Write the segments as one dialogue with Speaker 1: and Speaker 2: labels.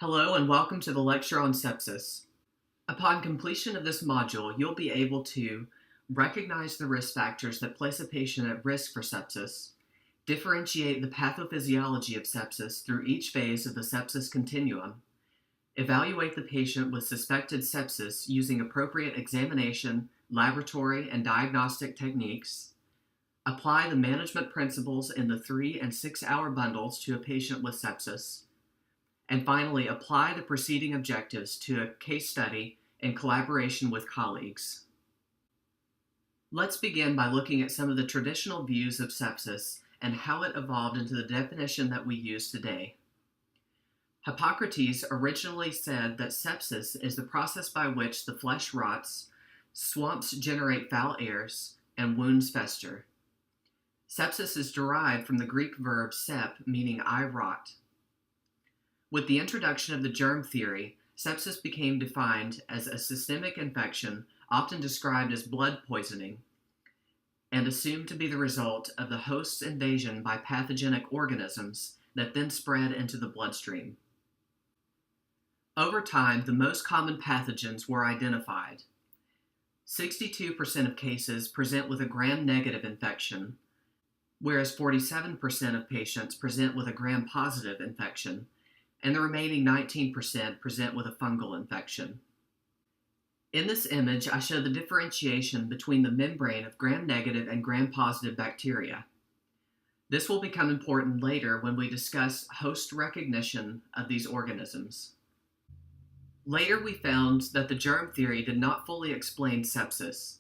Speaker 1: Hello and welcome to the lecture on sepsis. Upon completion of this module, you'll be able to recognize the risk factors that place a patient at risk for sepsis, differentiate the pathophysiology of sepsis through each phase of the sepsis continuum, evaluate the patient with suspected sepsis using appropriate examination, laboratory, and diagnostic techniques, apply the management principles in the 3 and 6 hour bundles to a patient with sepsis, and finally, apply the preceding objectives to a case study in collaboration with colleagues. Let's begin by looking at some of the traditional views of sepsis and how it evolved into the definition that we use today. Hippocrates originally said that sepsis is the process by which the flesh rots, swamps generate foul airs, and wounds fester. Sepsis is derived from the Greek verb sep, meaning I rot. With the introduction of the germ theory, sepsis became defined as a systemic infection, often described as blood poisoning, and assumed to be the result of the host's invasion by pathogenic organisms that then spread into the bloodstream. Over time, the most common pathogens were identified. 62% of cases present with a gram-negative infection, whereas 47% of patients present with a gram-positive infection, and the remaining 19% present with a fungal infection. In this image, I show the differentiation between the membrane of gram-negative and gram-positive bacteria. This will become important later when we discuss host recognition of these organisms. Later, we found that the germ theory did not fully explain sepsis.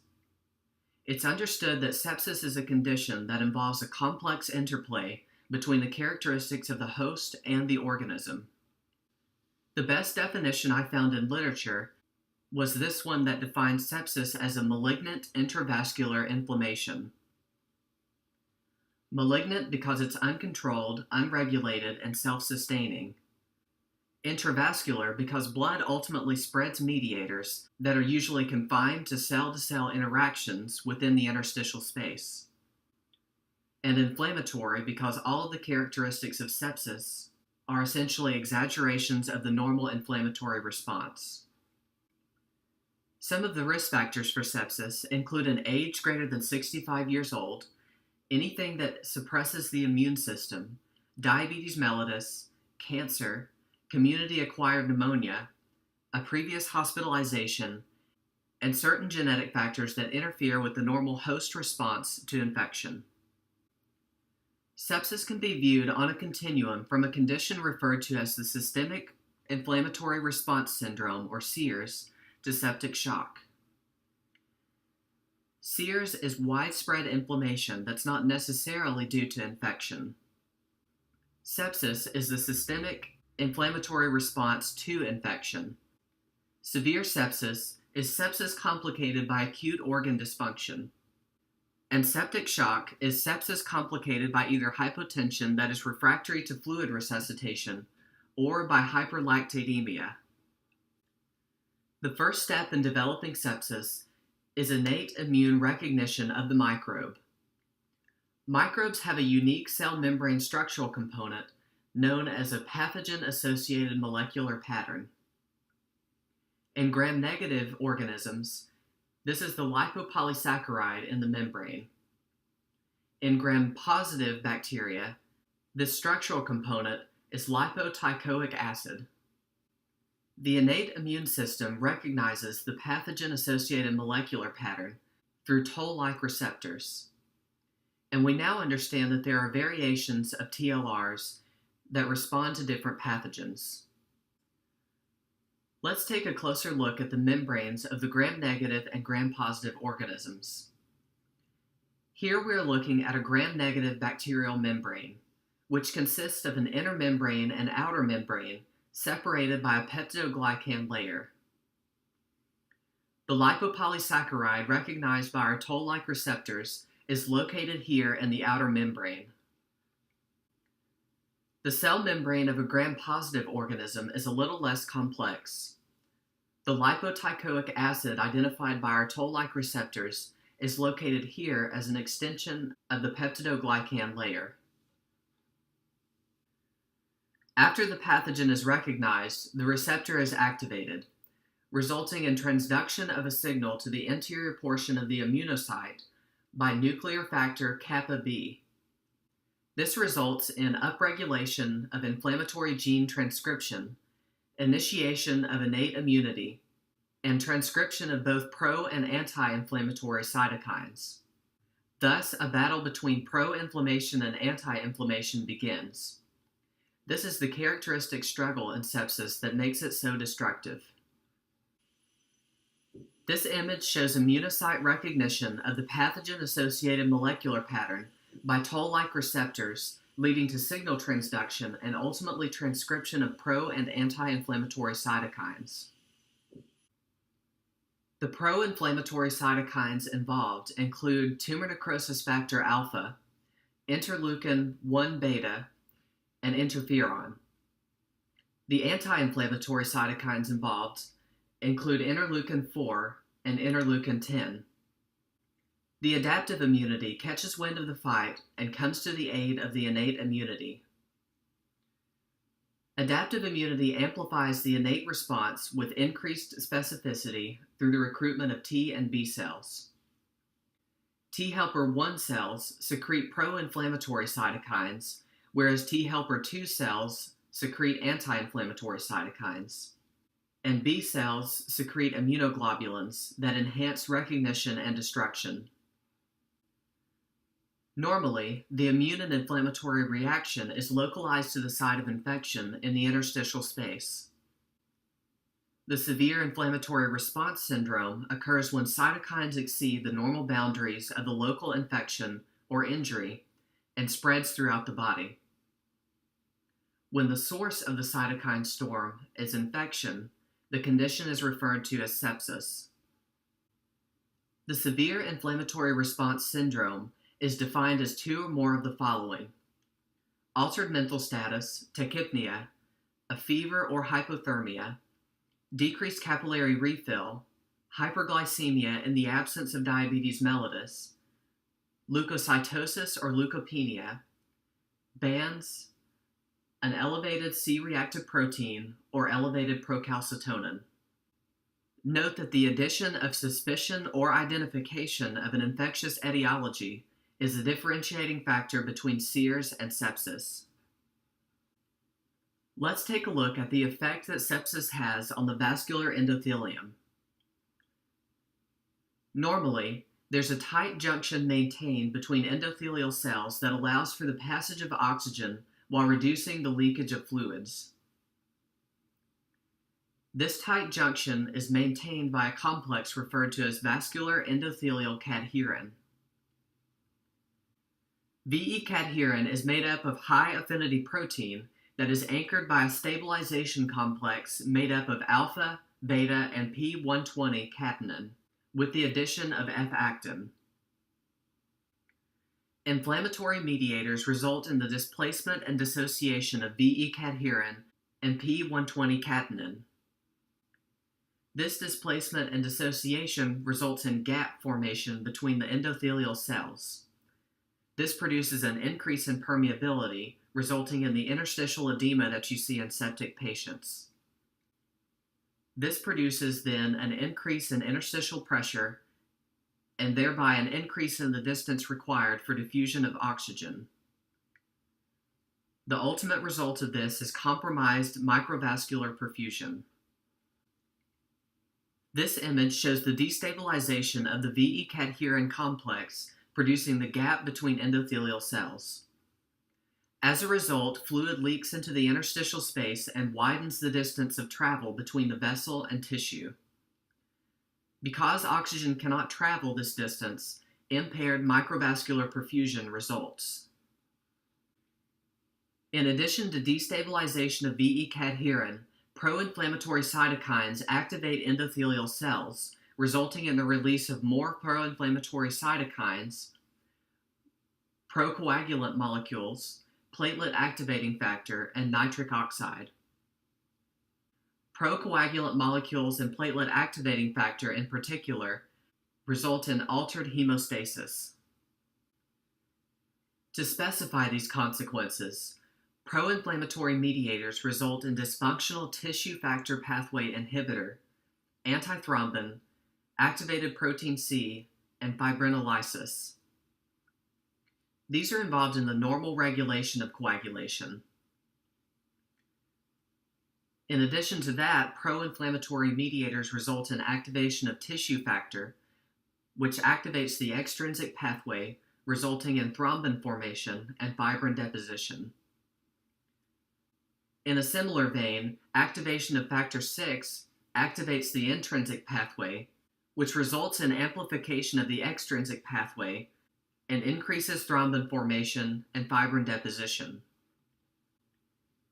Speaker 1: It's understood that sepsis is a condition that involves a complex interplay between the characteristics of the host and the organism. The best definition I found in literature was this one that defines sepsis as a malignant intravascular inflammation. Malignant because it's uncontrolled, unregulated, and self-sustaining. Intravascular because blood ultimately spreads mediators that are usually confined to cell-to-cell interactions within the interstitial space. And inflammatory because all of the characteristics of sepsis are essentially exaggerations of the normal inflammatory response. Some of the risk factors for sepsis include an age greater than 65 years old, anything that suppresses the immune system, diabetes mellitus, cancer, community-acquired pneumonia, a previous hospitalization, and certain genetic factors that interfere with the normal host response to infection. Sepsis can be viewed on a continuum from a condition referred to as the Systemic Inflammatory Response Syndrome, or SIRS, to septic shock. SIRS is widespread inflammation that's not necessarily due to infection. Sepsis is the systemic inflammatory response to infection. Severe sepsis is sepsis complicated by acute organ dysfunction. And septic shock is sepsis complicated by either hypotension that is refractory to fluid resuscitation or by hyperlactatemia. The first step in developing sepsis is innate immune recognition of the microbe. Microbes have a unique cell membrane structural component known as a pathogen-associated molecular pattern. In gram-negative organisms, this is the lipopolysaccharide in the membrane. In gram-positive bacteria, this structural component is lipoteichoic acid. The innate immune system recognizes the pathogen-associated molecular pattern through toll-like receptors. And we now understand that there are variations of TLRs that respond to different pathogens. Let's take a closer look at the membranes of the gram-negative and gram-positive organisms. Here we are looking at a gram-negative bacterial membrane, which consists of an inner membrane and outer membrane separated by a peptidoglycan layer. The lipopolysaccharide recognized by our toll-like receptors is located here in the outer membrane. The cell membrane of a gram-positive organism is a little less complex. The lipoteichoic acid identified by our toll-like receptors is located here as an extension of the peptidoglycan layer. After the pathogen is recognized, the receptor is activated, resulting in transduction of a signal to the anterior portion of the immunocyte by nuclear factor kappa B. This results in upregulation of inflammatory gene transcription, initiation of innate immunity, and transcription of both pro- and anti-inflammatory cytokines. Thus, a battle between pro-inflammation and anti-inflammation begins. This is the characteristic struggle in sepsis that makes it so destructive. This image shows immunocyte recognition of the pathogen-associated molecular pattern by toll-like receptors, leading to signal transduction and ultimately transcription of pro- and anti-inflammatory cytokines. The pro-inflammatory cytokines involved include tumor necrosis factor alpha, interleukin-1 beta, and interferon. The anti-inflammatory cytokines involved include interleukin-4 and interleukin-10. The adaptive immunity catches wind of the fight and comes to the aid of the innate immunity. Adaptive immunity amplifies the innate response with increased specificity through the recruitment of T and B cells. T helper 1 cells secrete pro-inflammatory cytokines, whereas T helper 2 cells secrete anti-inflammatory cytokines. And B cells secrete immunoglobulins that enhance recognition and destruction. Normally, the immune and inflammatory reaction is localized to the site of infection in the interstitial space. The severe inflammatory response syndrome occurs when cytokines exceed the normal boundaries of the local infection or injury and spreads throughout the body. When the source of the cytokine storm is infection, the condition is referred to as sepsis. The severe inflammatory response syndrome is defined as 2 or more of the following: altered mental status, tachypnea, a fever or hypothermia, decreased capillary refill, hyperglycemia in the absence of diabetes mellitus, leukocytosis or leukopenia, bands, an elevated C-reactive protein or elevated procalcitonin. Note that the addition of suspicion or identification of an infectious etiology is a differentiating factor between SEERS and sepsis. Let's take a look at the effect that sepsis has on the vascular endothelium. Normally, there's a tight junction maintained between endothelial cells that allows for the passage of oxygen while reducing the leakage of fluids. This tight junction is maintained by a complex referred to as vascular endothelial cadherin. VE cadherin is made up of high-affinity protein that is anchored by a stabilization complex made up of alpha, beta, and P120 catenin, with the addition of F-actin. Inflammatory mediators result in the displacement and dissociation of VE cadherin and P120 catenin. This displacement and dissociation results in gap formation between the endothelial cells. This produces an increase in permeability, resulting in the interstitial edema that you see in septic patients. This produces then an increase in interstitial pressure and thereby an increase in the distance required for diffusion of oxygen. The ultimate result of this is compromised microvascular perfusion. This image shows the destabilization of the VE cadherin complex, producing the gap between endothelial cells. As a result, fluid leaks into the interstitial space and widens the distance of travel between the vessel and tissue. Because oxygen cannot travel this distance, impaired microvascular perfusion results. In addition to destabilization of VE cadherin, pro-inflammatory cytokines activate endothelial cells, resulting in the release of more pro-inflammatory cytokines, procoagulant molecules, platelet activating factor, and nitric oxide. Procoagulant molecules and platelet activating factor in particular result in altered hemostasis. To specify these consequences, Pro-inflammatory mediators result in dysfunctional tissue factor pathway inhibitor, antithrombin, activated protein C, and fibrinolysis. These are involved in the normal regulation of coagulation. In addition to that, pro-inflammatory mediators result in activation of tissue factor, which activates the extrinsic pathway, resulting in thrombin formation and fibrin deposition. In a similar vein, activation of factor VI activates the intrinsic pathway, which results in amplification of the extrinsic pathway and increases thrombin formation and fibrin deposition.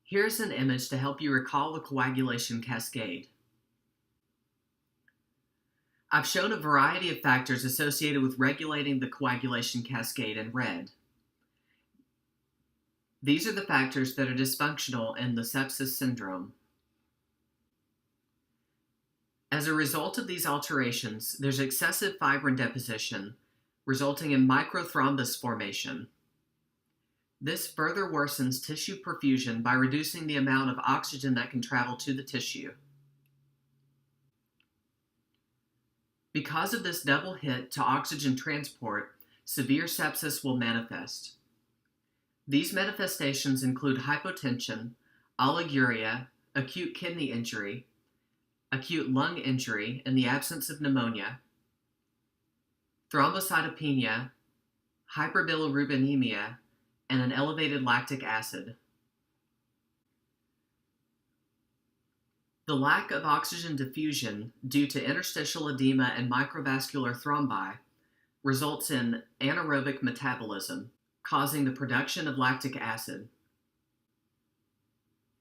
Speaker 1: Here's an image to help you recall the coagulation cascade. I've shown a variety of factors associated with regulating the coagulation cascade in red. These are the factors that are dysfunctional in the sepsis syndrome. As a result of these alterations, there's excessive fibrin deposition, resulting in microthrombus formation. This further worsens tissue perfusion by reducing the amount of oxygen that can travel to the tissue. Because of this double hit to oxygen transport, severe sepsis will manifest. These manifestations include hypotension, oliguria, acute kidney injury, acute lung injury in the absence of pneumonia, thrombocytopenia, hyperbilirubinemia, and an elevated lactic acid. The lack of oxygen diffusion due to interstitial edema and microvascular thrombi results in anaerobic metabolism, causing the production of lactic acid.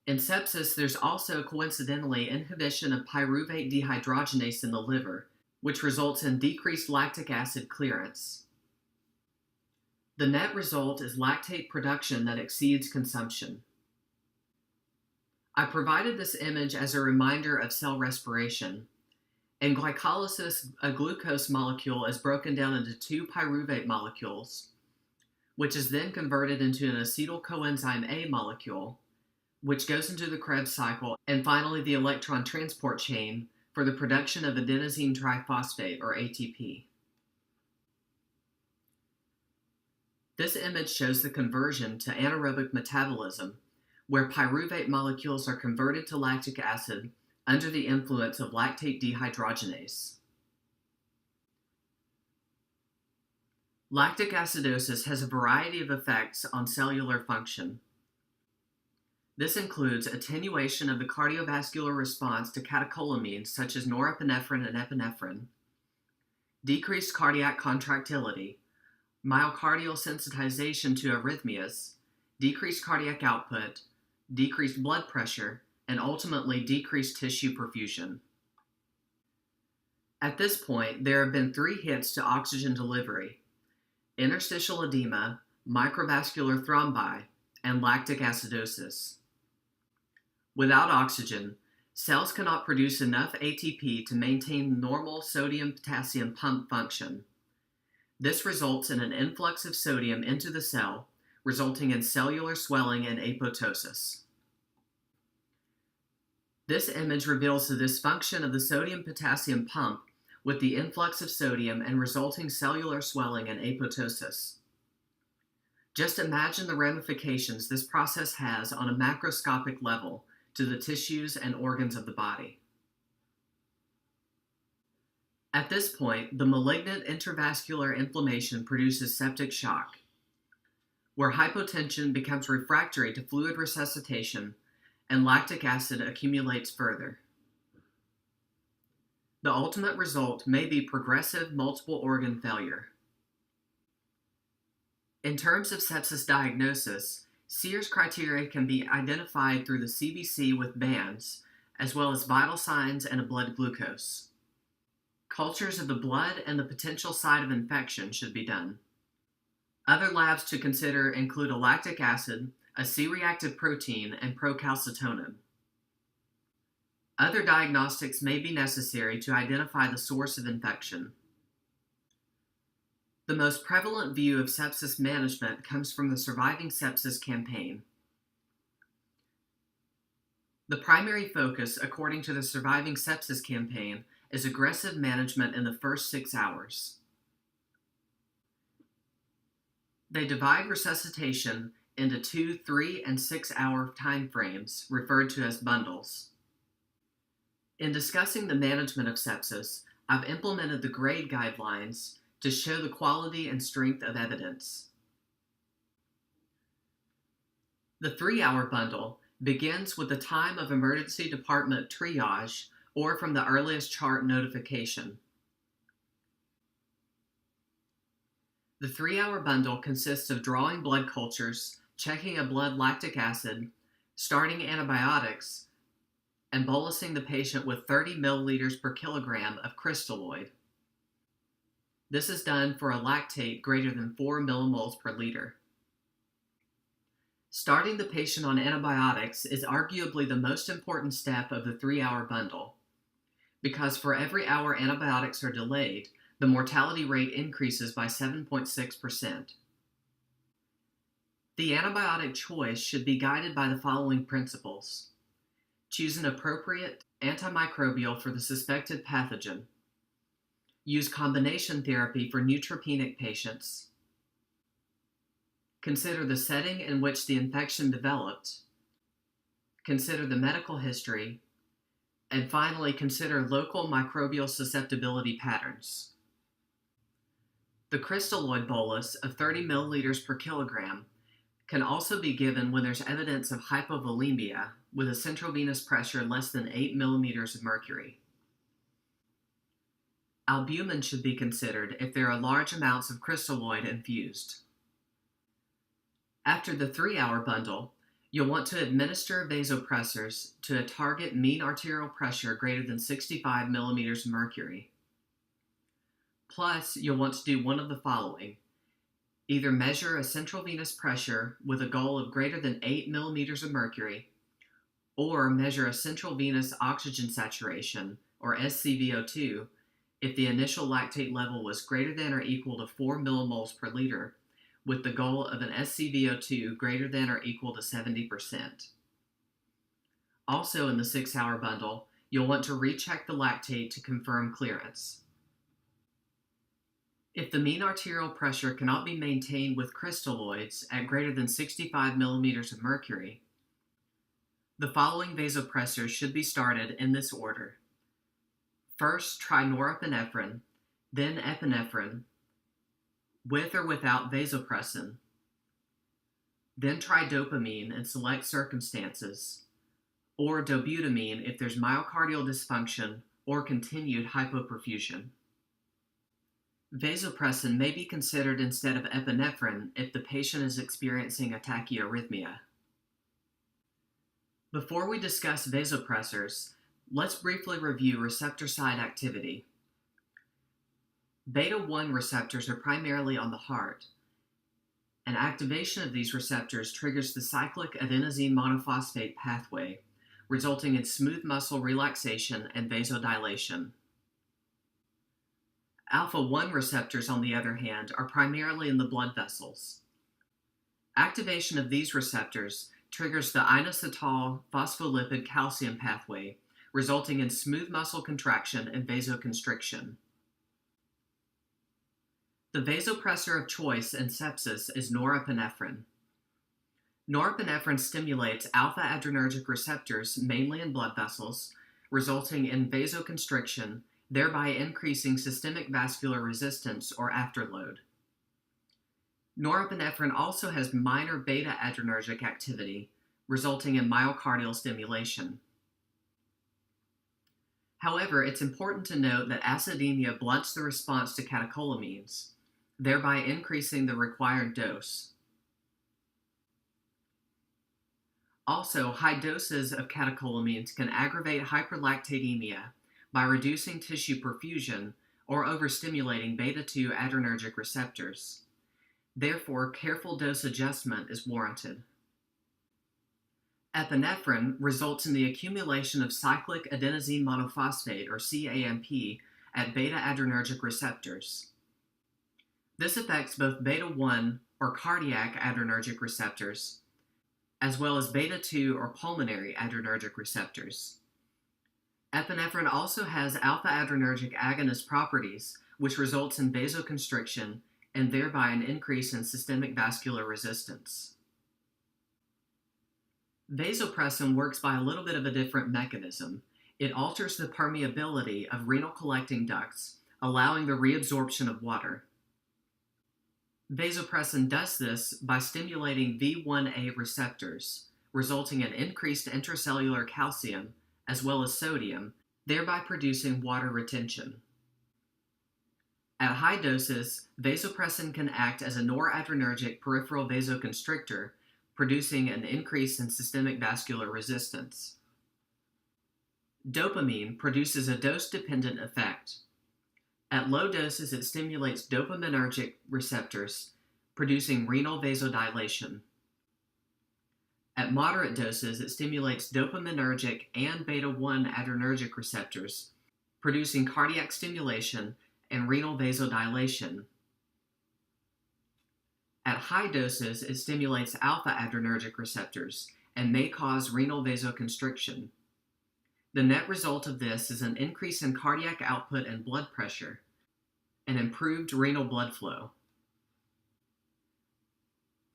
Speaker 1: In sepsis, there's also coincidentally inhibition of pyruvate dehydrogenase in the liver, which results in decreased lactic acid clearance. The net result is lactate production that exceeds consumption. I provided this image as a reminder of cell respiration. In glycolysis, a glucose molecule is broken down into two pyruvate molecules, which is then converted into an acetyl coenzyme A molecule, which goes into the Krebs cycle, and finally the electron transport chain for the production of adenosine triphosphate, or ATP. This image shows the conversion to anaerobic metabolism, where pyruvate molecules are converted to lactic acid under the influence of lactate dehydrogenase. Lactic acidosis has a variety of effects on cellular function. This includes attenuation of the cardiovascular response to catecholamines such as norepinephrine and epinephrine, decreased cardiac contractility, myocardial sensitization to arrhythmias, decreased cardiac output, decreased blood pressure, and ultimately decreased tissue perfusion. At this point, there have been 3 hits to oxygen delivery: interstitial edema, microvascular thrombi, and lactic acidosis. Without oxygen, cells cannot produce enough ATP to maintain normal sodium-potassium pump function. This results in an influx of sodium into the cell, resulting in cellular swelling and apoptosis. This image reveals the dysfunction of the sodium-potassium pump with the influx of sodium and resulting cellular swelling and apoptosis. Just imagine the ramifications this process has on a macroscopic level to the tissues and organs of the body. At this point, the malignant intravascular inflammation produces septic shock, where hypotension becomes refractory to fluid resuscitation and lactic acid accumulates further. The ultimate result may be progressive multiple organ failure. In terms of sepsis diagnosis, Sears criteria can be identified through the CBC with bands, as well as vital signs and a blood glucose. Cultures of the blood and the potential site of infection should be done. Other labs to consider include a lactic acid, a C-reactive protein, and procalcitonin. Other diagnostics may be necessary to identify the source of infection. The most prevalent view of sepsis management comes from the Surviving Sepsis campaign. The primary focus, according to the Surviving Sepsis campaign, is aggressive management in the first 6 hours. They divide resuscitation into 2, 3, and 6 hour time frames, referred to as bundles. In discussing the management of sepsis, I've implemented the grade guidelines to show the quality and strength of evidence. The 3-hour bundle begins with the time of emergency department triage or from the earliest chart notification. The 3-hour bundle consists of drawing blood cultures, checking a blood lactic acid, starting antibiotics, and bolusing the patient with 30 milliliters per kilogram of crystalloid. This is done for a lactate greater than 4 millimoles per liter. Starting the patient on antibiotics is arguably the most important step of the 3-hour bundle, because for every hour antibiotics are delayed, the mortality rate increases by 7.6%. The antibiotic choice should be guided by the following principles. Choose an appropriate antimicrobial for the suspected pathogen. Use combination therapy for neutropenic patients. Consider the setting in which the infection developed. Consider the medical history. And finally, consider local microbial susceptibility patterns. The crystalloid bolus of 30 milliliters per kilogram can also be given when there's evidence of hypovolemia with a central venous pressure less than 8 millimeters of mercury. Albumin should be considered if there are large amounts of crystalloid infused. After the 3-hour bundle, you'll want to administer vasopressors to a target mean arterial pressure greater than 65 millimeters of mercury. Plus, you'll want to do one of the following. Either measure a central venous pressure with a goal of greater than 8 millimeters of mercury, or measure a central venous oxygen saturation, or SCVO2, if the initial lactate level was greater than or equal to 4 millimoles per liter, with the goal of an SCVO2 greater than or equal to 70%. Also in the 6-hour bundle, you'll want to recheck the lactate to confirm clearance. If the mean arterial pressure cannot be maintained with crystalloids at greater than 65 millimeters of mercury, the following vasopressors should be started in this order. First, try norepinephrine, then epinephrine, with or without vasopressin. Then try dopamine in select circumstances, or dobutamine if there's myocardial dysfunction or continued hypoperfusion. Vasopressin may be considered instead of epinephrine if the patient is experiencing a tachyarrhythmia. Before we discuss vasopressors, let's briefly review receptor site activity. Beta-1 receptors are primarily on the heart, and activation of these receptors triggers the cyclic adenosine monophosphate pathway, resulting in smooth muscle relaxation and vasodilation. Alpha-1 receptors, on the other hand, are primarily in the blood vessels. Activation of these receptors triggers the inositol phospholipid calcium pathway, resulting in smooth muscle contraction and vasoconstriction. The vasopressor of choice in sepsis is norepinephrine. Norepinephrine stimulates alpha-adrenergic receptors, mainly in blood vessels, resulting in vasoconstriction, thereby increasing systemic vascular resistance or afterload. Norepinephrine also has minor beta-adrenergic activity, resulting in myocardial stimulation. However, it's important to note that acidemia blunts the response to catecholamines, thereby increasing the required dose. Also, high doses of catecholamines can aggravate hyperlactatemia by reducing tissue perfusion or overstimulating beta-2 adrenergic receptors. Therefore, careful dose adjustment is warranted. Epinephrine results in the accumulation of cyclic adenosine monophosphate, or CAMP, at beta-adrenergic receptors. This affects both beta-1 or cardiac adrenergic receptors as well as beta-2 or pulmonary adrenergic receptors. Epinephrine also has alpha-adrenergic agonist properties, which results in vasoconstriction and thereby an increase in systemic vascular resistance. Vasopressin works by a little bit of a different mechanism. It alters the permeability of renal collecting ducts, allowing the reabsorption of water. Vasopressin does this by stimulating V1A receptors, resulting in increased intracellular calcium as well as sodium, thereby producing water retention. At high doses, vasopressin can act as a noradrenergic peripheral vasoconstrictor, producing an increase in systemic vascular resistance. Dopamine produces a dose-dependent effect. At low doses, it stimulates dopaminergic receptors, producing renal vasodilation. At moderate doses, it stimulates dopaminergic and beta-1 adrenergic receptors, producing cardiac stimulation and renal vasodilation. At high doses, it stimulates alpha-adrenergic receptors and may cause renal vasoconstriction. The net result of this is an increase in cardiac output and blood pressure, and improved renal blood flow.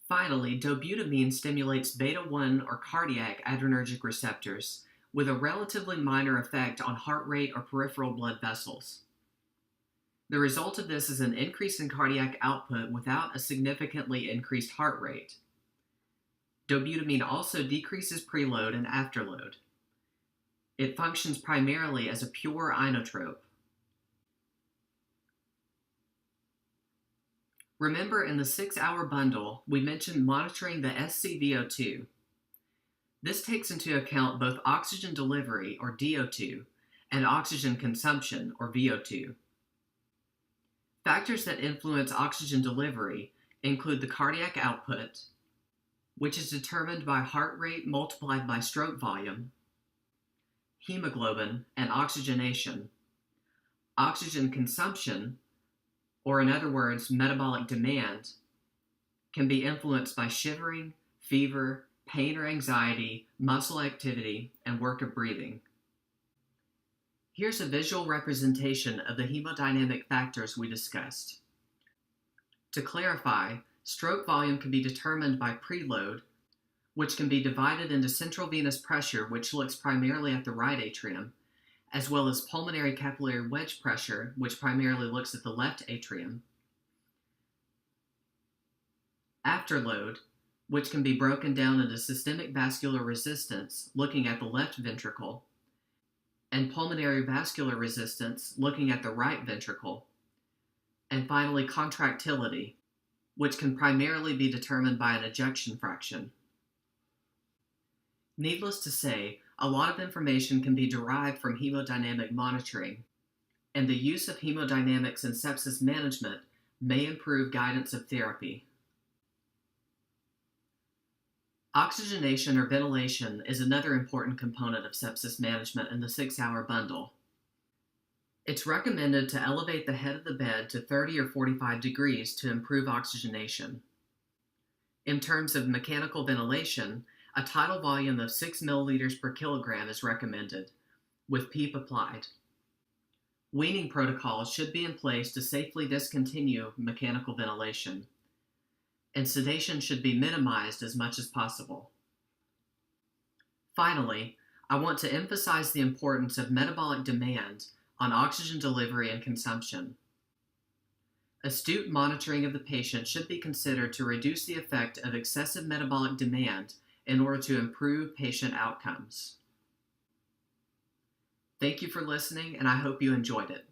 Speaker 1: Finally, dobutamine stimulates beta-1 or cardiac adrenergic receptors with a relatively minor effect on heart rate or peripheral blood vessels. The result of this is an increase in cardiac output without a significantly increased heart rate. Dobutamine also decreases preload and afterload. It functions primarily as a pure inotrope. Remember, in the 6-hour bundle, we mentioned monitoring the ScVO2. This takes into account both oxygen delivery, or DO2, and oxygen consumption, or VO2. Factors that influence oxygen delivery include the cardiac output, which is determined by heart rate multiplied by stroke volume, hemoglobin, and oxygenation. Oxygen consumption, or in other words, metabolic demand, can be influenced by shivering, fever, pain or anxiety, muscle activity, and work of breathing. Here's a visual representation of the hemodynamic factors we discussed. To clarify, stroke volume can be determined by preload, which can be divided into central venous pressure, which looks primarily at the right atrium, as well as pulmonary capillary wedge pressure, which primarily looks at the left atrium. Afterload, which can be broken down into systemic vascular resistance, looking at the left ventricle, and pulmonary vascular resistance, looking at the right ventricle. And finally, contractility, which can primarily be determined by an ejection fraction. Needless to say, a lot of information can be derived from hemodynamic monitoring, and the use of hemodynamics in sepsis management may improve guidance of therapy. Oxygenation or ventilation is another important component of sepsis management in the 6-hour bundle. It's recommended to elevate the head of the bed to 30 or 45 degrees to improve oxygenation. In terms of mechanical ventilation, a tidal volume of 6 milliliters per kilogram is recommended, with PEEP applied. Weaning protocols should be in place to safely discontinue mechanical ventilation, and sedation should be minimized as much as possible. Finally, I want to emphasize the importance of metabolic demand on oxygen delivery and consumption. Astute monitoring of the patient should be considered to reduce the effect of excessive metabolic demand in order to improve patient outcomes. Thank you for listening, and I hope you enjoyed it.